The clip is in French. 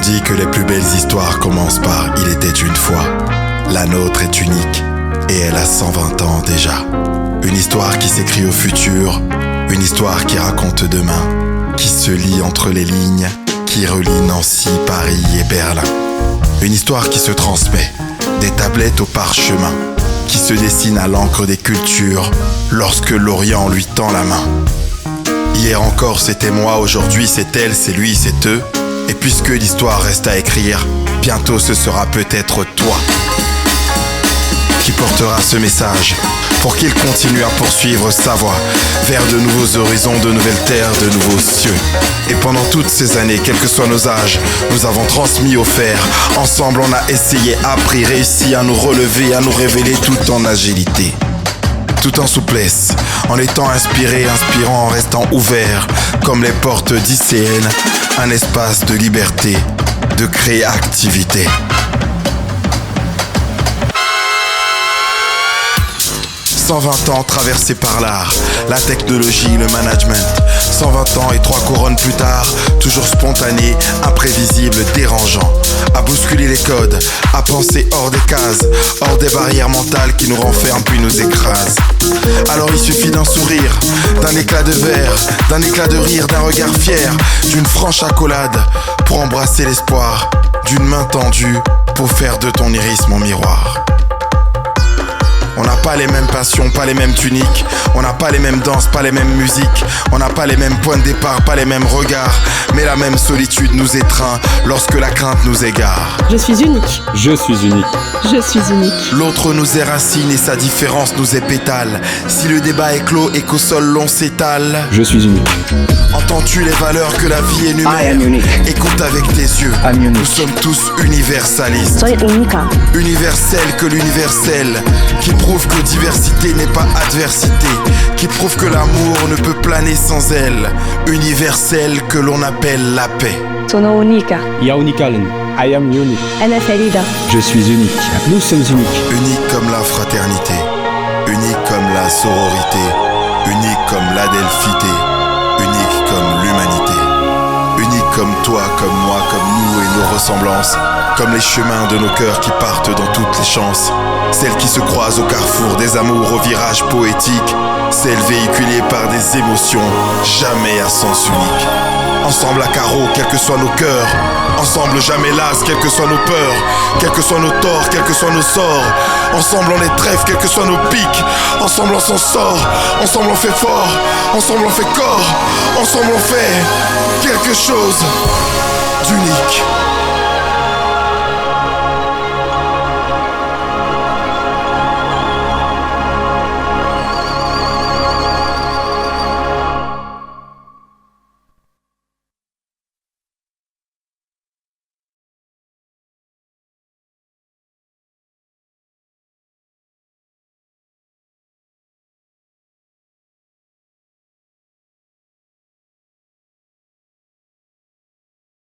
dit que les plus belles histoires commencent par « Il était une fois ». La nôtre est unique et elle a 120 ans déjà. Une histoire qui s'écrit au futur, une histoire qui raconte demain, qui se lit entre les lignes, qui relie Nancy, Paris et Berlin. Une histoire qui se transmet, des tablettes au parchemin, qui se dessine à l'encre des cultures lorsque l'Orient lui tend la main. Hier encore c'était moi, aujourd'hui c'est elle, c'est lui, c'est eux. Et puisque l'histoire reste à écrire, bientôt ce sera peut-être toi qui portera ce message pour qu'il continue à poursuivre sa voie vers de nouveaux horizons, de nouvelles terres, de nouveaux cieux. Et pendant toutes ces années, quels que soient nos âges, nous avons transmis, offert. Ensemble on a essayé, appris, réussi à nous relever, à nous révéler tout en agilité, tout en souplesse, en étant inspiré, inspirant, en restant ouvert, comme les portes d'ICN, un espace de liberté, de créativité. 120 ans traversés par l'art, la technologie, le management. 120 ans et 3 couronnes plus tard, toujours spontané, imprévisible, dérangeant. À bousculer les codes, à penser hors des cases, hors des barrières mentales qui nous renferment puis nous écrasent. Alors il suffit d'un sourire, d'un éclat de verre, d'un éclat de rire, d'un regard fier, d'une franche accolade pour embrasser l'espoir, d'une main tendue pour faire de ton iris mon miroir. On n'a pas les mêmes passions, pas les mêmes tuniques. On n'a pas les mêmes danses, pas les mêmes musiques. On n'a pas les mêmes points de départ, pas les mêmes regards. Mais la même solitude nous étreint lorsque la crainte nous égare. Je suis unique. Je suis unique. Je suis unique. L'autre nous éracine et sa différence nous épétale. Si le débat est clos et qu'au sol l'on s'étale. Je suis unique. Entends-tu les valeurs que la vie énumère? I am unique. Écoute avec tes yeux. I'm unique. Nous sommes tous universalistes. Soy única. Universel que l'universel, qui prouve que diversité n'est pas adversité, qui prouve que l'amour ne peut planer sans elle. Universel que l'on appelle la paix. Sono única. Я уникален. I am unique. Ana Farida. Je suis unique. Nous sommes uniques. Unique comme la fraternité, unique comme la sororité, unique comme l'adelphité, unique comme l'humanité. Unique comme toi, comme moi, comme nous et nos ressemblances, comme les chemins de nos cœurs qui partent dans toutes les chances, celles qui se croisent au carrefour des amours, au virage poétique, celles véhiculées par des émotions, jamais à sens unique. Ensemble à carreaux, quels que soient nos cœurs, ensemble jamais las, quelles que soient nos peurs, quels que soient nos torts, quels que soient nos sorts. Ensemble on est trèfle, quels que soient nos pics. Ensemble on s'en sort, ensemble on fait fort, ensemble on fait corps, ensemble on fait quelque chose d'unique.